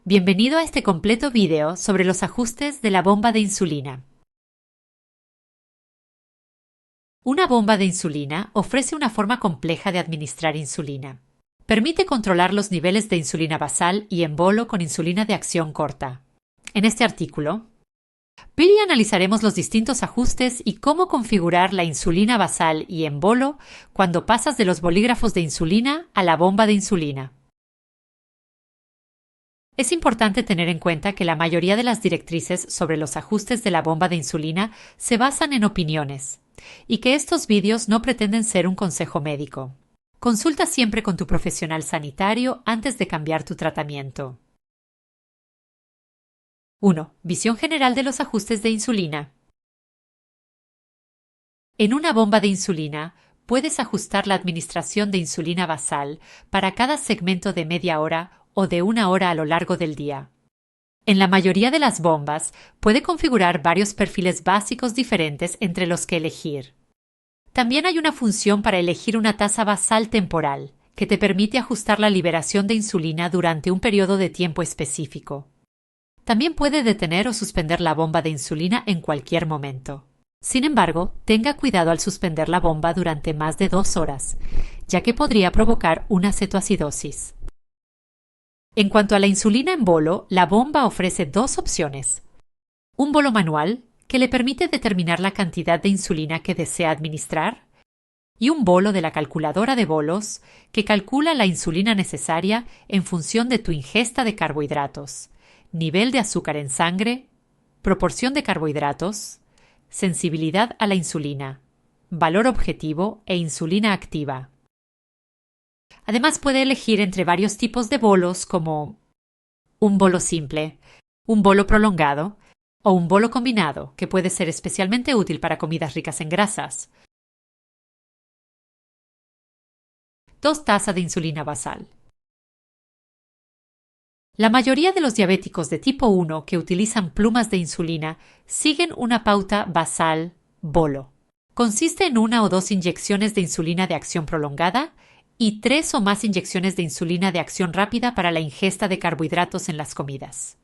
Bienvenido a este completo video sobre los ajustes de la bomba de insulina. Una bomba de insulina ofrece una forma compleja de administrar insulina. Permite controlar los niveles de insulina basal y en bolo con insulina de acción corta. En este artículo, Bill y analizaremos los distintos ajustes y cómo configurar la insulina basal y en bolo cuando pasas de los bolígrafos de insulina a la bomba de insulina. Es importante tener en cuenta que la mayoría de las directrices sobre los ajustes de la bomba de insulina se basan en opiniones, y que estos vídeos no pretenden ser un consejo médico. Consulta siempre con tu profesional sanitario antes de cambiar tu tratamiento. 1. Visión general de los ajustes de insulina. En una bomba de insulina, puedes ajustar la administración de insulina basal para cada segmento de media hora o de una hora a lo largo del día. En la mayoría de las bombas, puede configurar varios perfiles básicos diferentes entre los que elegir. También hay una función para elegir una tasa basal temporal, que te permite ajustar la liberación de insulina durante un periodo de tiempo específico. También puede detener o suspender la bomba de insulina en cualquier momento. Sin embargo, tenga cuidado al suspender la bomba durante más de 2 horas, ya que podría provocar una cetoacidosis. En cuanto a la insulina en bolo, la bomba ofrece 2 opciones. Un bolo manual, que le permite determinar la cantidad de insulina que desea administrar, y un bolo de la calculadora de bolos, que calcula la insulina necesaria en función de tu ingesta de carbohidratos, nivel de azúcar en sangre, proporción de carbohidratos, sensibilidad a la insulina, valor objetivo e insulina activa. Además, puede elegir entre varios tipos de bolos como un bolo simple, un bolo prolongado o un bolo combinado, que puede ser especialmente útil para comidas ricas en grasas. 2 tazas de insulina basal. La mayoría de los diabéticos de tipo 1 que utilizan plumas de insulina siguen una pauta basal bolo. Consiste en 1 o 2 inyecciones de insulina de acción prolongada y 3 o más inyecciones de insulina de acción rápida para la ingesta de carbohidratos en las comidas.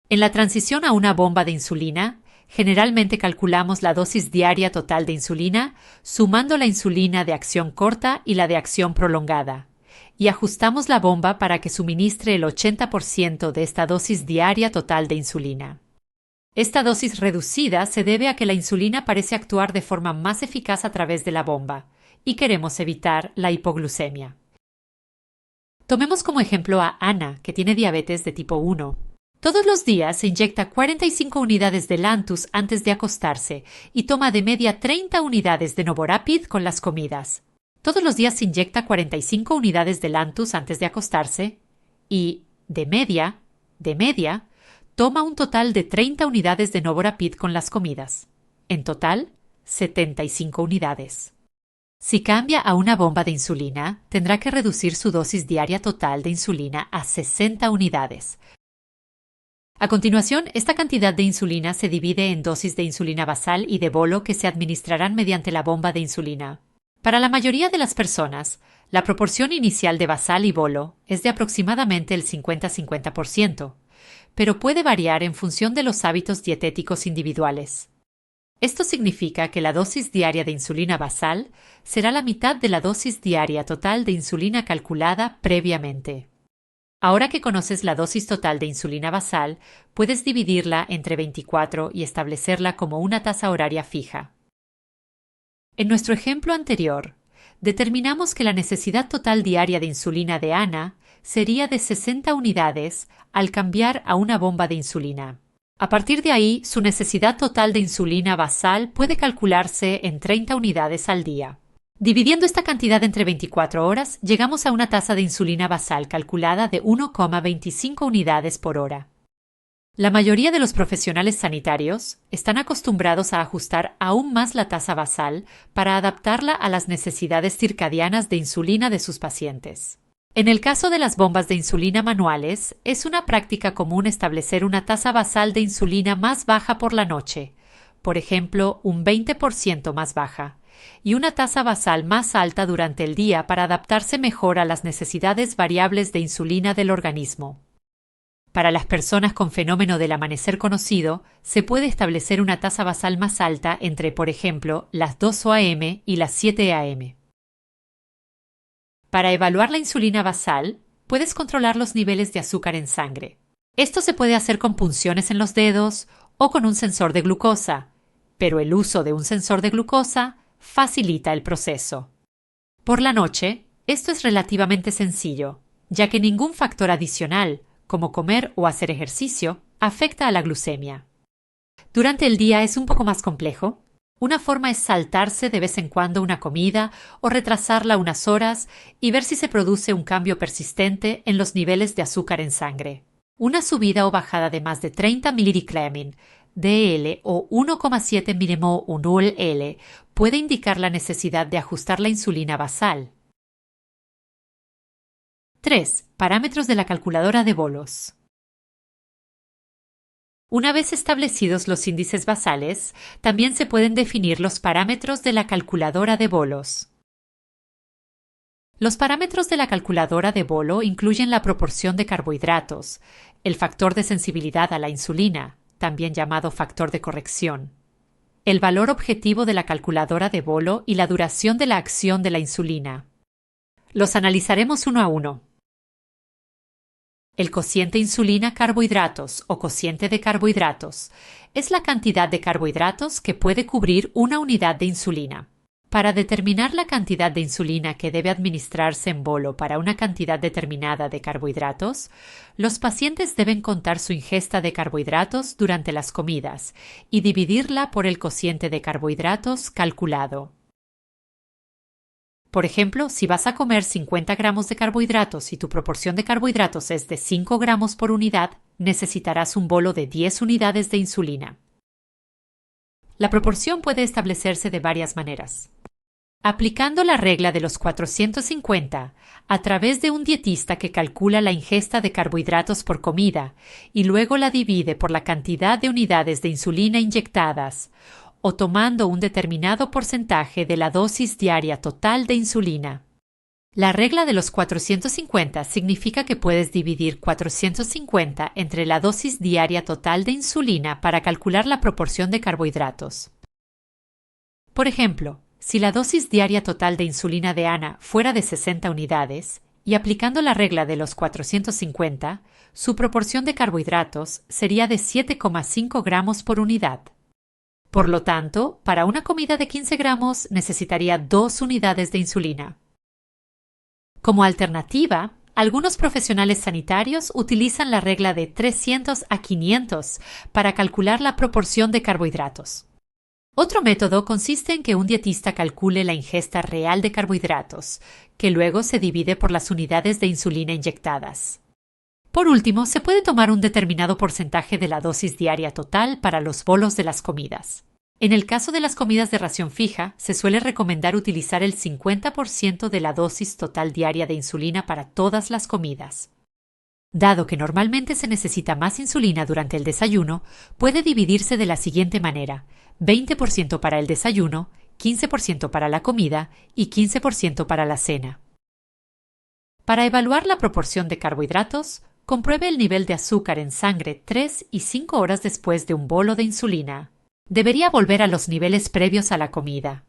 En la transición a una bomba de insulina, generalmente calculamos la dosis diaria total de insulina, sumando la insulina de acción corta y la de acción prolongada, y ajustamos la bomba para que suministre el 80% de esta dosis diaria total de insulina. Esta dosis reducida se debe a que la insulina parece actuar de forma más eficaz a través de la bomba, y queremos evitar la hipoglucemia. Tomemos como ejemplo a Ana, que tiene diabetes de tipo 1. Todos los días se inyecta 45 unidades de Lantus antes de acostarse y toma de media 30 unidades de Novorapid con las comidas. Todos los días se inyecta 45 unidades de Lantus antes de acostarse y, de media, toma un total de 30 unidades de Novorapid con las comidas. En total, 75 unidades. Si cambia a una bomba de insulina, tendrá que reducir su dosis diaria total de insulina a 60 unidades. A continuación, esta cantidad de insulina se divide en dosis de insulina basal y de bolo que se administrarán mediante la bomba de insulina. Para la mayoría de las personas, la proporción inicial de basal y bolo es de aproximadamente el 50-50%, pero puede variar en función de los hábitos dietéticos individuales. Esto significa que la dosis diaria de insulina basal será la mitad de la dosis diaria total de insulina calculada previamente. Ahora que conoces la dosis total de insulina basal, puedes dividirla entre 24 y establecerla como una tasa horaria fija. En nuestro ejemplo anterior, determinamos que la necesidad total diaria de insulina de Ana sería de 60 unidades al cambiar a una bomba de insulina. A partir de ahí, su necesidad total de insulina basal puede calcularse en 30 unidades al día. Dividiendo esta cantidad entre 24 horas, llegamos a una tasa de insulina basal calculada de 1,25 unidades por hora. La mayoría de los profesionales sanitarios están acostumbrados a ajustar aún más la tasa basal para adaptarla a las necesidades circadianas de insulina de sus pacientes. En el caso de las bombas de insulina manuales, es una práctica común establecer una tasa basal de insulina más baja por la noche, por ejemplo, un 20% más baja, y una tasa basal más alta durante el día para adaptarse mejor a las necesidades variables de insulina del organismo. Para las personas con fenómeno del amanecer conocido, se puede establecer una tasa basal más alta entre, por ejemplo, las 2 am y las 7 am. Para evaluar la insulina basal, puedes controlar los niveles de azúcar en sangre. Esto se puede hacer con punciones en los dedos o con un sensor de glucosa, pero el uso de un sensor de glucosa facilita el proceso. Por la noche, esto es relativamente sencillo, ya que ningún factor adicional, como comer o hacer ejercicio, afecta a la glucemia. Durante el día es un poco más complejo. Una forma es saltarse de vez en cuando una comida o retrasarla unas horas y ver si se produce un cambio persistente en los niveles de azúcar en sangre. Una subida o bajada de más de 30 mg DL o 1,7 mmol/L puede indicar la necesidad de ajustar la insulina basal. 3. Parámetros de la calculadora de bolos. Una vez establecidos los índices basales, también se pueden definir los parámetros de la calculadora de bolos. Los parámetros de la calculadora de bolo incluyen la proporción de carbohidratos, el factor de sensibilidad a la insulina, también llamado factor de corrección, el valor objetivo de la calculadora de bolo y la duración de la acción de la insulina. Los analizaremos uno a uno. El cociente insulina-carbohidratos o cociente de carbohidratos es la cantidad de carbohidratos que puede cubrir una unidad de insulina. Para determinar la cantidad de insulina que debe administrarse en bolo para una cantidad determinada de carbohidratos, los pacientes deben contar su ingesta de carbohidratos durante las comidas y dividirla por el cociente de carbohidratos calculado. Por ejemplo, si vas a comer 50 gramos de carbohidratos y tu proporción de carbohidratos es de 5 gramos por unidad, necesitarás un bolo de 10 unidades de insulina. La proporción puede establecerse de varias maneras. Aplicando la regla de los 450 a través de un dietista que calcula la ingesta de carbohidratos por comida y luego la divide por la cantidad de unidades de insulina inyectadas, o tomando un determinado porcentaje de la dosis diaria total de insulina. La regla de los 450 significa que puedes dividir 450 entre la dosis diaria total de insulina para calcular la proporción de carbohidratos. Por ejemplo, si la dosis diaria total de insulina de Ana fuera de 60 unidades, y aplicando la regla de los 450, su proporción de carbohidratos sería de 7,5 gramos por unidad. Por lo tanto, para una comida de 15 gramos necesitaría 2 unidades de insulina. Como alternativa, algunos profesionales sanitarios utilizan la regla de 300 a 500 para calcular la proporción de carbohidratos. Otro método consiste en que un dietista calcule la ingesta real de carbohidratos, que luego se divide por las unidades de insulina inyectadas. Por último, se puede tomar un determinado porcentaje de la dosis diaria total para los bolos de las comidas. En el caso de las comidas de ración fija, se suele recomendar utilizar el 50% de la dosis total diaria de insulina para todas las comidas. Dado que normalmente se necesita más insulina durante el desayuno, puede dividirse de la siguiente manera: 20% para el desayuno, 15% para la comida y 15% para la cena. Para evaluar la proporción de carbohidratos, compruebe el nivel de azúcar en sangre 3 y 5 horas después de un bolo de insulina. Debería volver a los niveles previos a la comida.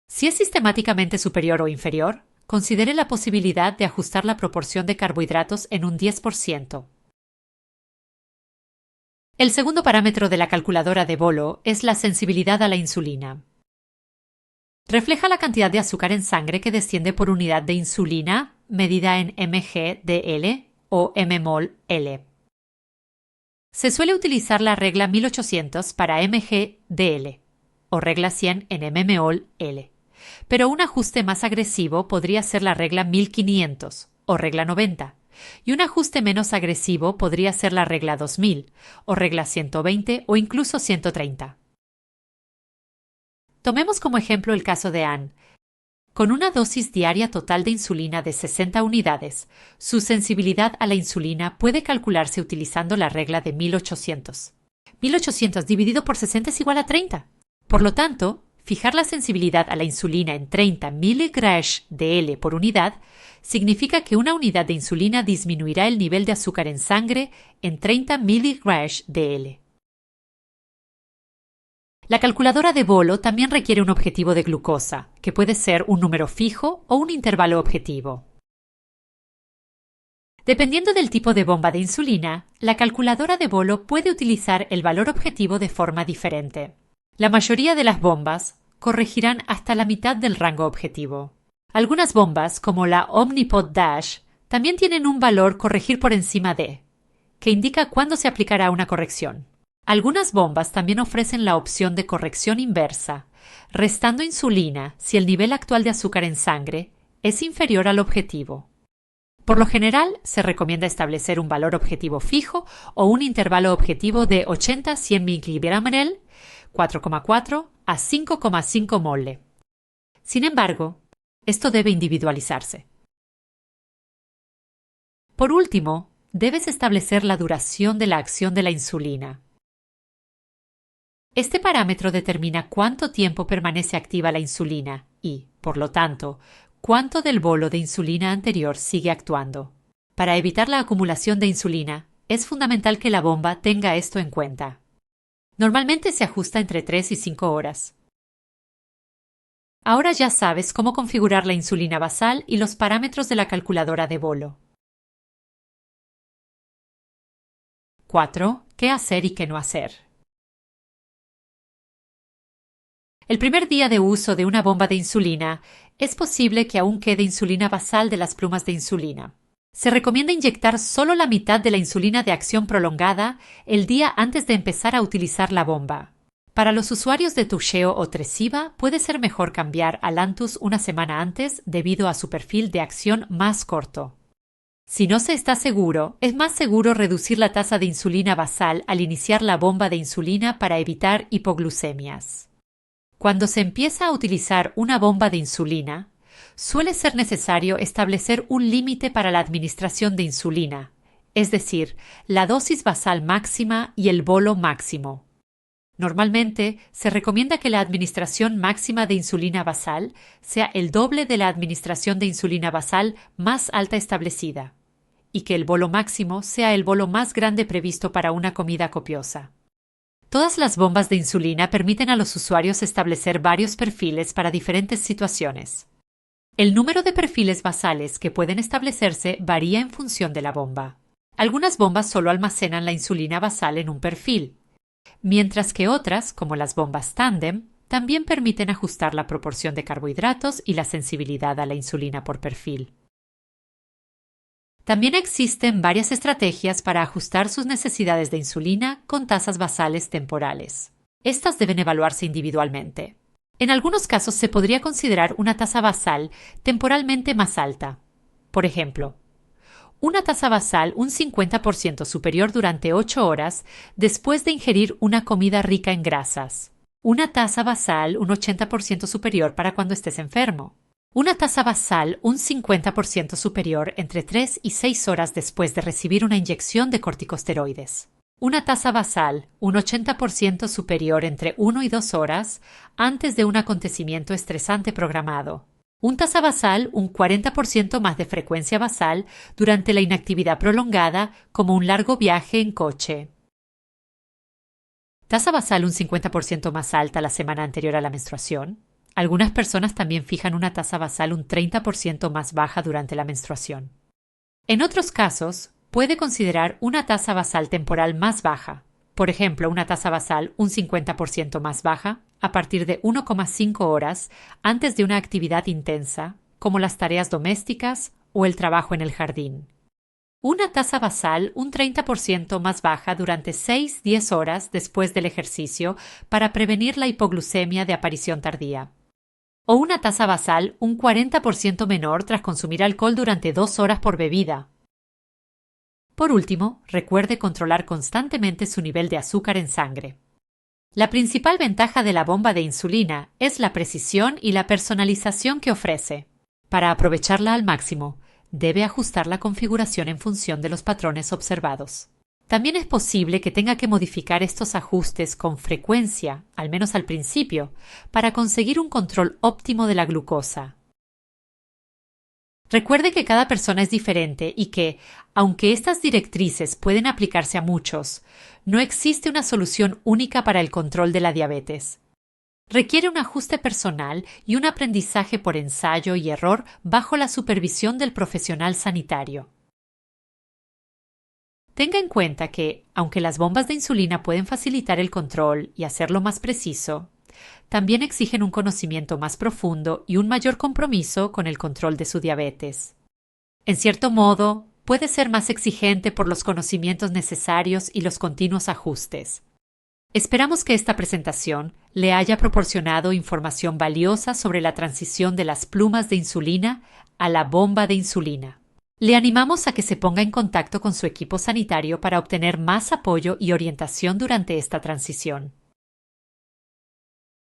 Si es sistemáticamente superior o inferior, considere la posibilidad de ajustar la proporción de carbohidratos en un 10%. El segundo parámetro de la calculadora de bolo es la sensibilidad a la insulina. Refleja la cantidad de azúcar en sangre que desciende por unidad de insulina, medida en mg/dl o mmol/L. Se suele utilizar la regla 1800 para mg/dl o regla 100 en mmol/L, pero un ajuste más agresivo podría ser la regla 1500 o regla 90, y un ajuste menos agresivo podría ser la regla 2000 o regla 120 o incluso 130. Tomemos como ejemplo el caso de Anne. Con una dosis diaria total de insulina de 60 unidades, su sensibilidad a la insulina puede calcularse utilizando la regla de 1800. 1800 dividido por 60 es igual a 30. Por lo tanto, fijar la sensibilidad a la insulina en 30 mg/dl por unidad significa que una unidad de insulina disminuirá el nivel de azúcar en sangre en 30 mg/dl. La calculadora de bolo también requiere un objetivo de glucosa, que puede ser un número fijo o un intervalo objetivo. Dependiendo del tipo de bomba de insulina, la calculadora de bolo puede utilizar el valor objetivo de forma diferente. La mayoría de las bombas corregirán hasta la mitad del rango objetivo. Algunas bombas, como la Omnipod Dash, también tienen un valor corregir por encima de, que indica cuándo se aplicará una corrección. Algunas bombas también ofrecen la opción de corrección inversa, restando insulina si el nivel actual de azúcar en sangre es inferior al objetivo. Por lo general, se recomienda establecer un valor objetivo fijo o un intervalo objetivo de 80-100 mg/ml, 4,4 a 5,5 mole. Sin embargo, esto debe individualizarse. Por último, debes establecer la duración de la acción de la insulina. Este parámetro determina cuánto tiempo permanece activa la insulina y, por lo tanto, cuánto del bolo de insulina anterior sigue actuando. Para evitar la acumulación de insulina, es fundamental que la bomba tenga esto en cuenta. Normalmente se ajusta entre 3 y 5 horas. Ahora ya sabes cómo configurar la insulina basal y los parámetros de la calculadora de bolo. 4. ¿Qué hacer y qué no hacer? El primer día de uso de una bomba de insulina, es posible que aún quede insulina basal de las plumas de insulina. Se recomienda inyectar solo la mitad de la insulina de acción prolongada el día antes de empezar a utilizar la bomba. Para los usuarios de Toujeo o Tresiba, puede ser mejor cambiar a Lantus una semana antes debido a su perfil de acción más corto. Si no se está seguro, es más seguro reducir la tasa de insulina basal al iniciar la bomba de insulina para evitar hipoglucemias. Cuando se empieza a utilizar una bomba de insulina, suele ser necesario establecer un límite para la administración de insulina, es decir, la dosis basal máxima y el bolo máximo. Normalmente, se recomienda que la administración máxima de insulina basal sea el doble de la administración de insulina basal más alta establecida, y que el bolo máximo sea el bolo más grande previsto para una comida copiosa. Todas las bombas de insulina permiten a los usuarios establecer varios perfiles para diferentes situaciones. El número de perfiles basales que pueden establecerse varía en función de la bomba. Algunas bombas solo almacenan la insulina basal en un perfil, mientras que otras, como las bombas tándem, también permiten ajustar la proporción de carbohidratos y la sensibilidad a la insulina por perfil. También existen varias estrategias para ajustar sus necesidades de insulina con tasas basales temporales. Estas deben evaluarse individualmente. En algunos casos se podría considerar una tasa basal temporalmente más alta. Por ejemplo, una tasa basal un 50% superior durante 8 horas después de ingerir una comida rica en grasas. Una tasa basal un 80% superior para cuando estés enfermo. Una tasa basal un 50% superior entre 3 y 6 horas después de recibir una inyección de corticosteroides. Una tasa basal un 80% superior entre 1 y 2 horas antes de un acontecimiento estresante programado. Un tasa basal un 40% más de frecuencia basal durante la inactividad prolongada, como un largo viaje en coche. Tasa basal un 50% más alta la semana anterior a la menstruación. Algunas personas también fijan una tasa basal un 30% más baja durante la menstruación. En otros casos, puede considerar una tasa basal temporal más baja, por ejemplo, una tasa basal un 50% más baja a partir de 1,5 horas antes de una actividad intensa, como las tareas domésticas o el trabajo en el jardín. Una tasa basal un 30% más baja durante 6-10 horas después del ejercicio para prevenir la hipoglucemia de aparición tardía. O una tasa basal un 40% menor tras consumir alcohol durante 2 horas por bebida. Por último, recuerde controlar constantemente su nivel de azúcar en sangre. La principal ventaja de la bomba de insulina es la precisión y la personalización que ofrece. Para aprovecharla al máximo, debe ajustar la configuración en función de los patrones observados. También es posible que tenga que modificar estos ajustes con frecuencia, al menos al principio, para conseguir un control óptimo de la glucosa. Recuerde que cada persona es diferente y que, aunque estas directrices pueden aplicarse a muchos, no existe una solución única para el control de la diabetes. Requiere un ajuste personal y un aprendizaje por ensayo y error bajo la supervisión del profesional sanitario. Tenga en cuenta que, aunque las bombas de insulina pueden facilitar el control y hacerlo más preciso, también exigen un conocimiento más profundo y un mayor compromiso con el control de su diabetes. En cierto modo, puede ser más exigente por los conocimientos necesarios y los continuos ajustes. Esperamos que esta presentación le haya proporcionado información valiosa sobre la transición de las plumas de insulina a la bomba de insulina. Le animamos a que se ponga en contacto con su equipo sanitario para obtener más apoyo y orientación durante esta transición.